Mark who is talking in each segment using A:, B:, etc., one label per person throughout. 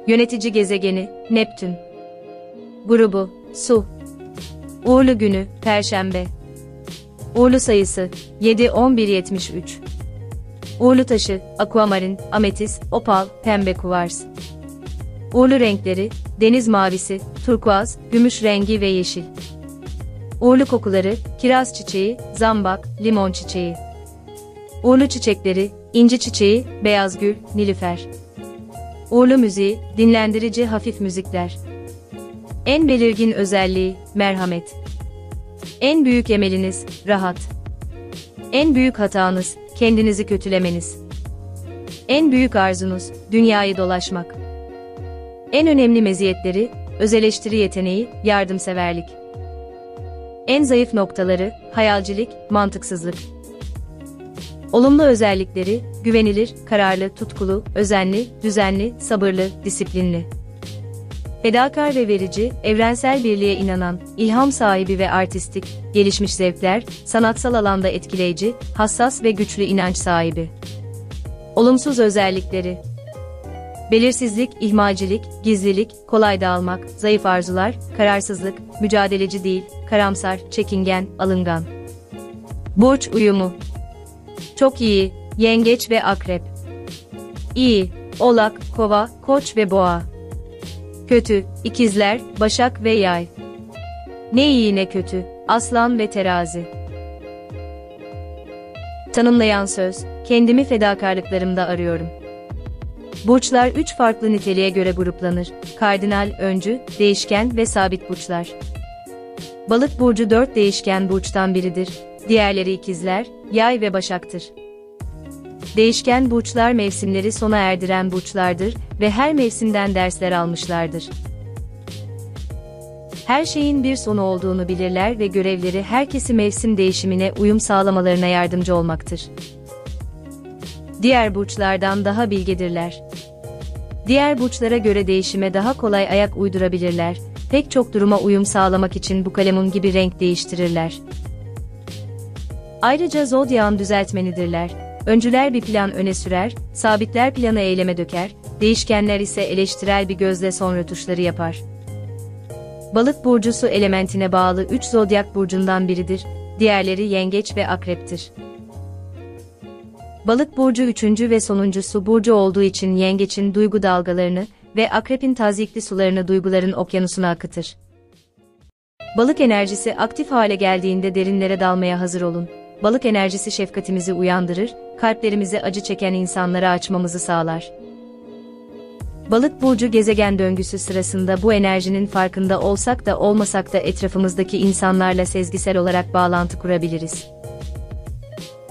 A: Yönetici gezegeni, Neptün. Grubu, Su. Uğurlu günü, Perşembe. Uğurlu sayısı, 7-11-73. Uğurlu taşı, akvamarin, ametist, opal, pembe kuvars. Uğurlu renkleri, deniz mavisi, turkuaz, gümüş rengi ve yeşil. Uğurlu kokuları, kiraz çiçeği, zambak, limon çiçeği. Uğurlu çiçekleri, inci çiçeği, beyaz gül, nilüfer. Uğurlu müziği, dinlendirici hafif müzikler. En belirgin özelliği, merhamet. En büyük emeliniz, rahat. En büyük hatanız, kendinizi kötülemeniz. En büyük arzunuz, dünyayı dolaşmak. En önemli meziyetleri, öz eleştiri yeteneği, yardımseverlik. En zayıf noktaları, hayalcilik, mantıksızlık. Olumlu özellikleri, güvenilir, kararlı, tutkulu, özenli, düzenli, sabırlı, disiplinli. Fedakar ve verici, evrensel birliğe inanan, ilham sahibi ve artistik, gelişmiş zevkler, sanatsal alanda etkileyici, hassas ve güçlü inanç sahibi. Olumsuz özellikleri: belirsizlik, ihmalcilik, gizlilik, kolay dağılmak, zayıf arzular, kararsızlık, mücadeleci değil, karamsar, çekingen, alıngan. Burç uyumu: çok iyi, Yengeç ve Akrep. İyi, Oğlak, Kova, Koç ve Boğa. Kötü, İkizler, Başak ve Yay. Ne iyi ne kötü, Aslan ve Terazi. Tanımlayan söz: kendimi fedakarlıklarımda arıyorum. Burçlar 3 farklı niteliğe göre gruplanır: kardinal, öncü, değişken ve sabit burçlar. Balık burcu 4 değişken burçtan biridir. Diğerleri ikizler, Yay ve Başak'tır. Değişken burçlar mevsimleri sona erdiren burçlardır ve her mevsimden dersler almışlardır. Her şeyin bir sonu olduğunu bilirler ve görevleri herkesi mevsim değişimine uyum sağlamalarına yardımcı olmaktır. Diğer burçlardan daha bilgedirler. Diğer burçlara göre değişime daha kolay ayak uydurabilirler, pek çok duruma uyum sağlamak için bu kalemun gibi renk değiştirirler. Ayrıca zodyağın düzeltmenidirler. Öncüler bir plan öne sürer, sabitler planı eyleme döker, değişkenler ise eleştirel bir gözle son rötuşları yapar. Balık burcu su elementine bağlı 3 zodyak burcundan biridir, diğerleri yengeç ve akreptir. Balık burcu üçüncü ve sonuncu su burcu olduğu için yengeçin duygu dalgalarını ve akrepin tazyikli sularını duyguların okyanusuna akıtır. Balık enerjisi aktif hale geldiğinde derinlere dalmaya hazır olun. Balık enerjisi şefkatimizi uyandırır, kalplerimizi acı çeken insanlara açmamızı sağlar. Balık burcu gezegen döngüsü sırasında bu enerjinin farkında olsak da olmasak da etrafımızdaki insanlarla sezgisel olarak bağlantı kurabiliriz.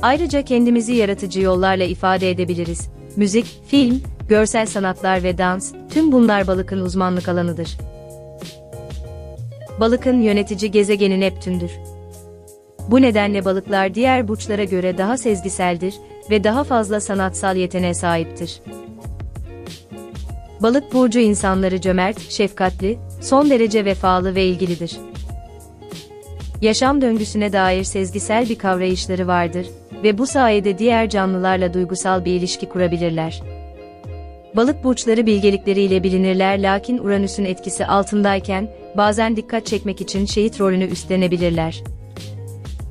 A: Ayrıca kendimizi yaratıcı yollarla ifade edebiliriz. Müzik, film, görsel sanatlar ve dans, tüm bunlar balıkın uzmanlık alanıdır. Balıkın yönetici gezegeni Neptün'dür. Bu nedenle balıklar diğer burçlara göre daha sezgiseldir ve daha fazla sanatsal yeteneğe sahiptir. Balık burcu insanları cömert, şefkatli, son derece vefalı ve ilgilidir. Yaşam döngüsüne dair sezgisel bir kavrayışları vardır ve bu sayede diğer canlılarla duygusal bir ilişki kurabilirler. Balık burçları bilgelikleriyle bilinirler, lakin Uranüs'ün etkisi altındayken bazen dikkat çekmek için şehit rolünü üstlenebilirler.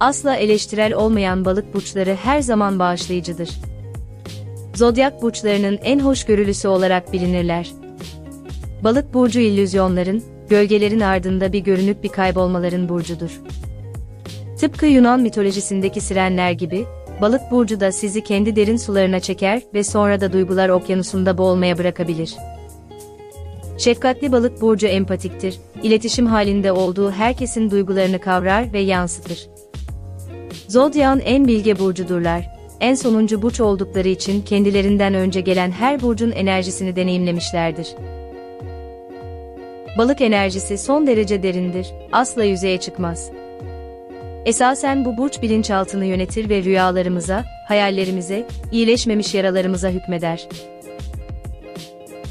A: Asla eleştirel olmayan balık burçları her zaman bağışlayıcıdır. Zodyak burçlarının en hoşgörülüsü olarak bilinirler. Balık burcu illüzyonların, gölgelerin ardında bir görünüp bir kaybolmaların burcudur. Tıpkı Yunan mitolojisindeki sirenler gibi, balık burcu da sizi kendi derin sularına çeker ve sonra da duygular okyanusunda boğulmaya bırakabilir. Şefkatli balık burcu empatiktir, iletişim halinde olduğu herkesin duygularını kavrar ve yansıtır. Zodyağın en bilge burcudurlar. En sonuncu burç oldukları için kendilerinden önce gelen her burcun enerjisini deneyimlemişlerdir. Balık enerjisi son derece derindir, asla yüzeye çıkmaz. Esasen bu burç bilinçaltını yönetir ve rüyalarımıza, hayallerimize, iyileşmemiş yaralarımıza hükmeder.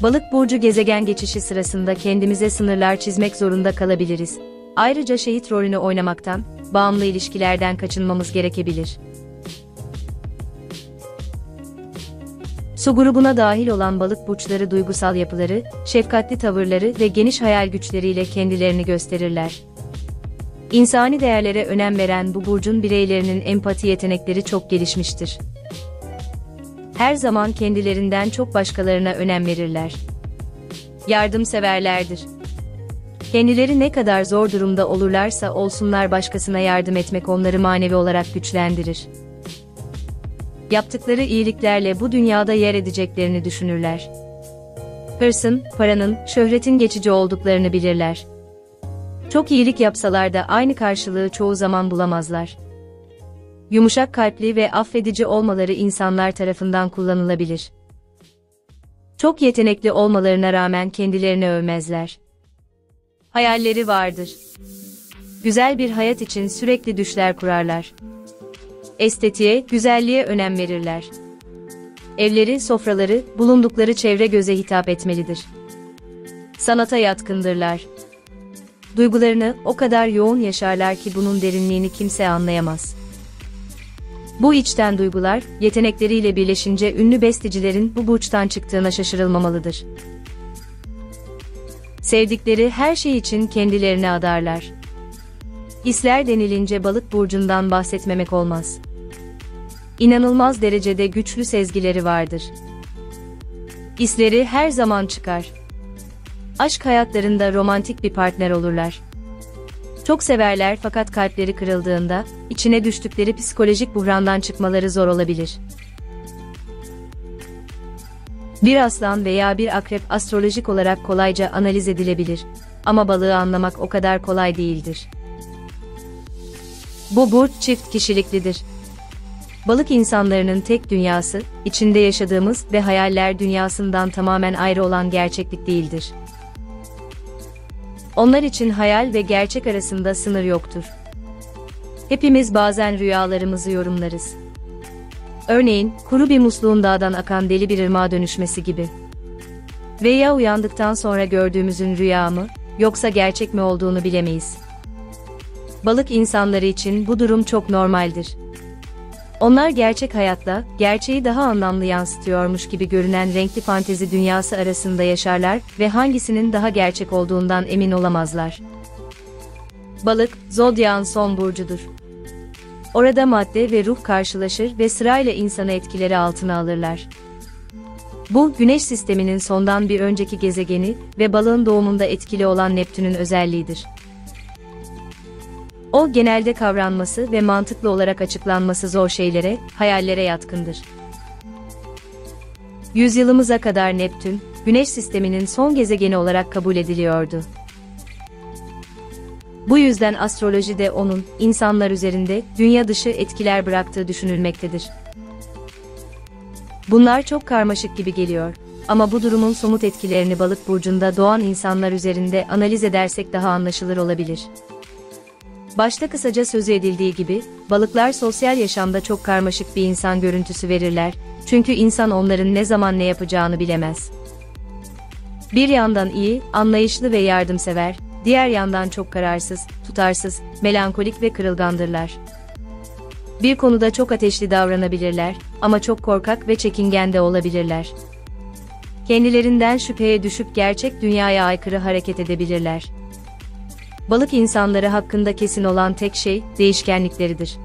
A: Balık burcu gezegen geçişi sırasında kendimize sınırlar çizmek zorunda kalabiliriz. Ayrıca şehit rolünü oynamaktan, bağımlı ilişkilerden kaçınmamız gerekebilir. Su grubuna dahil olan balık burçları duygusal yapıları, şefkatli tavırları ve geniş hayal güçleriyle kendilerini gösterirler. İnsani değerlere önem veren bu burcun bireylerinin empati yetenekleri çok gelişmiştir. Her zaman kendilerinden çok başkalarına önem verirler. Yardımseverlerdir. Kendileri ne kadar zor durumda olurlarsa olsunlar başkasına yardım etmek onları manevi olarak güçlendirir. Yaptıkları iyiliklerle bu dünyada yer edeceklerini düşünürler. Hırsın, paranın, şöhretin geçici olduklarını bilirler. Çok iyilik yapsalar da aynı karşılığı çoğu zaman bulamazlar. Yumuşak kalpli ve affedici olmaları insanlar tarafından kullanılabilir. Çok yetenekli olmalarına rağmen kendilerini övmezler. Hayalleri vardır. Güzel bir hayat için sürekli düşler kurarlar. Estetiğe, güzelliğe önem verirler. Evleri, sofraları, bulundukları çevre göze hitap etmelidir. Sanata yatkındırlar. Duygularını o kadar yoğun yaşarlar ki bunun derinliğini kimse anlayamaz. Bu içten duygular, yetenekleriyle birleşince ünlü bestecilerin bu burçtan çıktığına şaşırılmamalıdır. Sevdikleri her şey için kendilerini adarlar. Hisler denilince balık burcundan bahsetmemek olmaz. İnanılmaz derecede güçlü sezgileri vardır. Hisleri her zaman çıkar. Aşk hayatlarında romantik bir partner olurlar. Çok severler fakat kalpleri kırıldığında, içine düştükleri psikolojik buhrandan çıkmaları zor olabilir. Bir aslan veya bir akrep astrolojik olarak kolayca analiz edilebilir. Ama balığı anlamak o kadar kolay değildir. Bu burç çift kişiliklidir. Balık insanlarının tek dünyası, içinde yaşadığımız ve hayaller dünyasından tamamen ayrı olan gerçeklik değildir. Onlar için hayal ve gerçek arasında sınır yoktur. Hepimiz bazen rüyalarımızı yorumlarız. Örneğin, kuru bir musluğun dağdan akan deli bir ırmağa dönüşmesi gibi. Veya uyandıktan sonra gördüğümüzün rüya mı, yoksa gerçek mi olduğunu bilemeyiz. Balık insanları için bu durum çok normaldir. Onlar gerçek hayatla, gerçeği daha anlamlı yansıtıyormuş gibi görünen renkli fantezi dünyası arasında yaşarlar ve hangisinin daha gerçek olduğundan emin olamazlar. Balık, zodyağın son burcudur. Orada madde ve ruh karşılaşır ve sırayla insanı etkileri altına alırlar. Bu, Güneş sisteminin sondan bir önceki gezegeni ve balığın doğumunda etkili olan Neptün'ün özelliğidir. O, genelde kavranması ve mantıklı olarak açıklanması zor şeylere, hayallere yatkındır. Yüzyılımıza kadar Neptün, Güneş sisteminin son gezegeni olarak kabul ediliyordu. Bu yüzden astrolojide onun, insanlar üzerinde, dünya dışı etkiler bıraktığı düşünülmektedir. Bunlar çok karmaşık gibi geliyor. Ama bu durumun somut etkilerini Balık burcunda doğan insanlar üzerinde analiz edersek daha anlaşılır olabilir. Başta kısaca sözü edildiği gibi, balıklar sosyal yaşamda çok karmaşık bir insan görüntüsü verirler, çünkü insan onların ne zaman ne yapacağını bilemez. Bir yandan iyi, anlayışlı ve yardımsever, diğer yandan çok kararsız, tutarsız, melankolik ve kırılgandırlar. Bir konuda çok ateşli davranabilirler, ama çok korkak ve çekingen de olabilirler. Kendilerinden şüpheye düşüp gerçek dünyaya aykırı hareket edebilirler. Balık insanları hakkında kesin olan tek şey, değişkenlikleridir.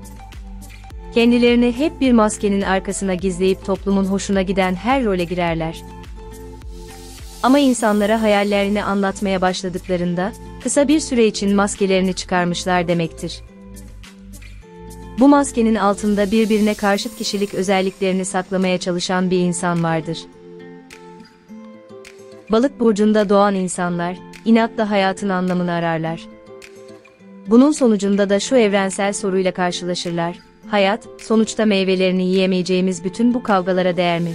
A: Kendilerini hep bir maskenin arkasına gizleyip toplumun hoşuna giden her role girerler. Ama insanlara hayallerini anlatmaya başladıklarında, kısa bir süre için maskelerini çıkarmışlar demektir. Bu maskenin altında birbirine karşıt kişilik özelliklerini saklamaya çalışan bir insan vardır. Balık burcunda doğan insanlar, inatla hayatın anlamını ararlar. Bunun sonucunda da şu evrensel soruyla karşılaşırlar: hayat, sonuçta meyvelerini yiyemeyeceğimiz bütün bu kavgalara değer mi?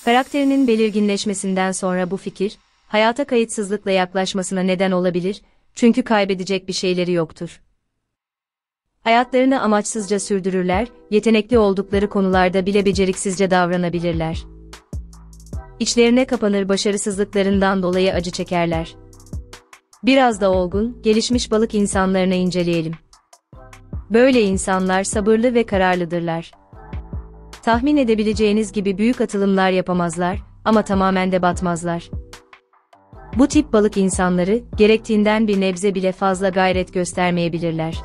A: Karakterinin belirginleşmesinden sonra bu fikir, hayata kayıtsızlıkla yaklaşmasına neden olabilir, çünkü kaybedecek bir şeyleri yoktur. Hayatlarını amaçsızca sürdürürler, yetenekli oldukları konularda bile beceriksizce davranabilirler. İçlerine kapanır, başarısızlıklarından dolayı acı çekerler. Biraz da olgun, gelişmiş balık insanlarını inceleyelim. Böyle insanlar sabırlı ve kararlıdırlar. Tahmin edebileceğiniz gibi büyük atılımlar yapamazlar ama tamamen de batmazlar. Bu tip balık insanları, gerektiğinden bir nebze bile fazla gayret göstermeyebilirler.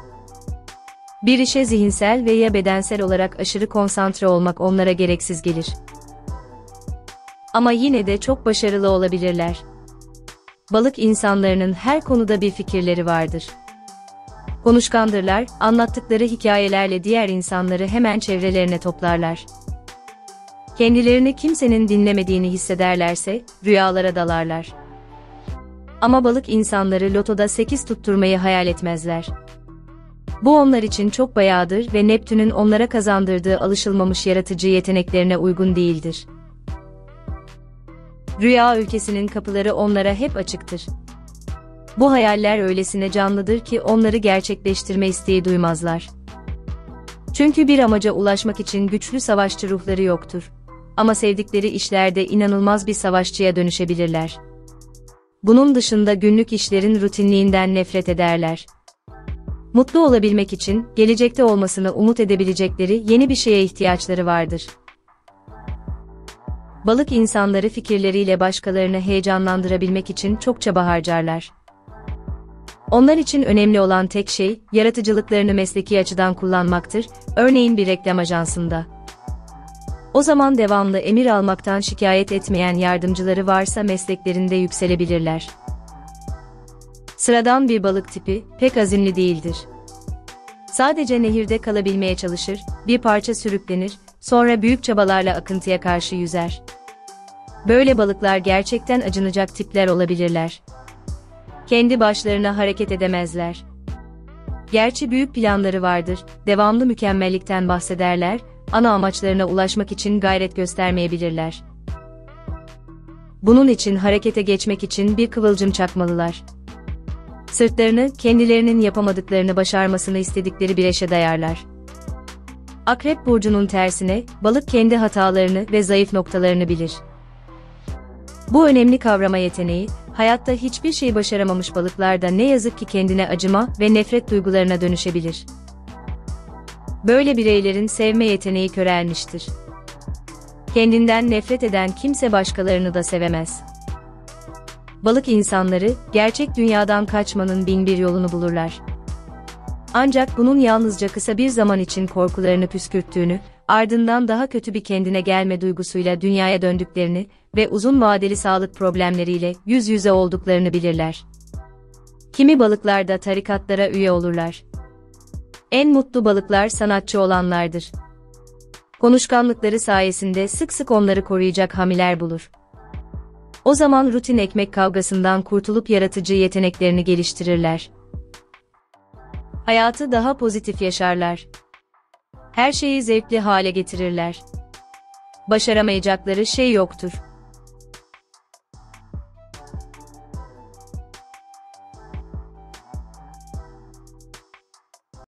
A: Bir işe zihinsel veya bedensel olarak aşırı konsantre olmak onlara gereksiz gelir. Ama yine de çok başarılı olabilirler. Balık insanlarının her konuda bir fikirleri vardır. Konuşkandırlar, anlattıkları hikayelerle diğer insanları hemen çevrelerine toplarlar. Kendilerini kimsenin dinlemediğini hissederlerse, rüyalara dalarlar. Ama balık insanları lotoda 8 tutturmayı hayal etmezler. Bu onlar için çok bayağıdır ve Neptün'ün onlara kazandırdığı alışılmamış yaratıcı yeteneklerine uygun değildir. Rüya ülkesinin kapıları onlara hep açıktır. Bu hayaller öylesine canlıdır ki onları gerçekleştirme isteği duymazlar. Çünkü bir amaca ulaşmak için güçlü savaşçı ruhları yoktur. Ama sevdikleri işlerde inanılmaz bir savaşçıya dönüşebilirler. Bunun dışında günlük işlerin rutinliğinden nefret ederler. Mutlu olabilmek için, gelecekte olmasını umut edebilecekleri yeni bir şeye ihtiyaçları vardır. Balık insanları fikirleriyle başkalarını heyecanlandırabilmek için çok çaba harcarlar. Onlar için önemli olan tek şey, yaratıcılıklarını mesleki açıdan kullanmaktır, örneğin bir reklam ajansında. O zaman devamlı emir almaktan şikayet etmeyen yardımcıları varsa mesleklerinde yükselebilirler. Sıradan bir balık tipi, pek azimli değildir. Sadece nehirde kalabilmeye çalışır, bir parça sürüklenir, sonra büyük çabalarla akıntıya karşı yüzer. Böyle balıklar gerçekten acınacak tipler olabilirler. Kendi başlarına hareket edemezler. Gerçi büyük planları vardır, devamlı mükemmellikten bahsederler, ana amaçlarına ulaşmak için gayret göstermeyebilirler. Bunun için harekete geçmek için bir kıvılcım çakmalılar. Sırtlarını, kendilerinin yapamadıklarını başarmasını istedikleri bir eşe dayarlar. Akrep burcunun tersine, balık kendi hatalarını ve zayıf noktalarını bilir. Bu önemli kavrama yeteneği, hayatta hiçbir şey başaramamış balıklarda ne yazık ki kendine acıma ve nefret duygularına dönüşebilir. Böyle bireylerin sevme yeteneği körelmiştir. Kendinden nefret eden kimse başkalarını da sevemez. Balık insanları, gerçek dünyadan kaçmanın bin bir yolunu bulurlar. Ancak bunun yalnızca kısa bir zaman için korkularını püskürttüğünü, ardından daha kötü bir kendine gelme duygusuyla dünyaya döndüklerini ve uzun vadeli sağlık problemleriyle yüz yüze olduklarını bilirler. Kimi balıklar da tarikatlara üye olurlar. En mutlu balıklar sanatçı olanlardır. Konuşkanlıkları sayesinde sık sık onları koruyacak hamiler bulur. O zaman rutin ekmek kavgasından kurtulup yaratıcı yeteneklerini geliştirirler. Hayatı daha pozitif yaşarlar. Her şeyi zevkli hale getirirler. Başaramayacakları şey yoktur.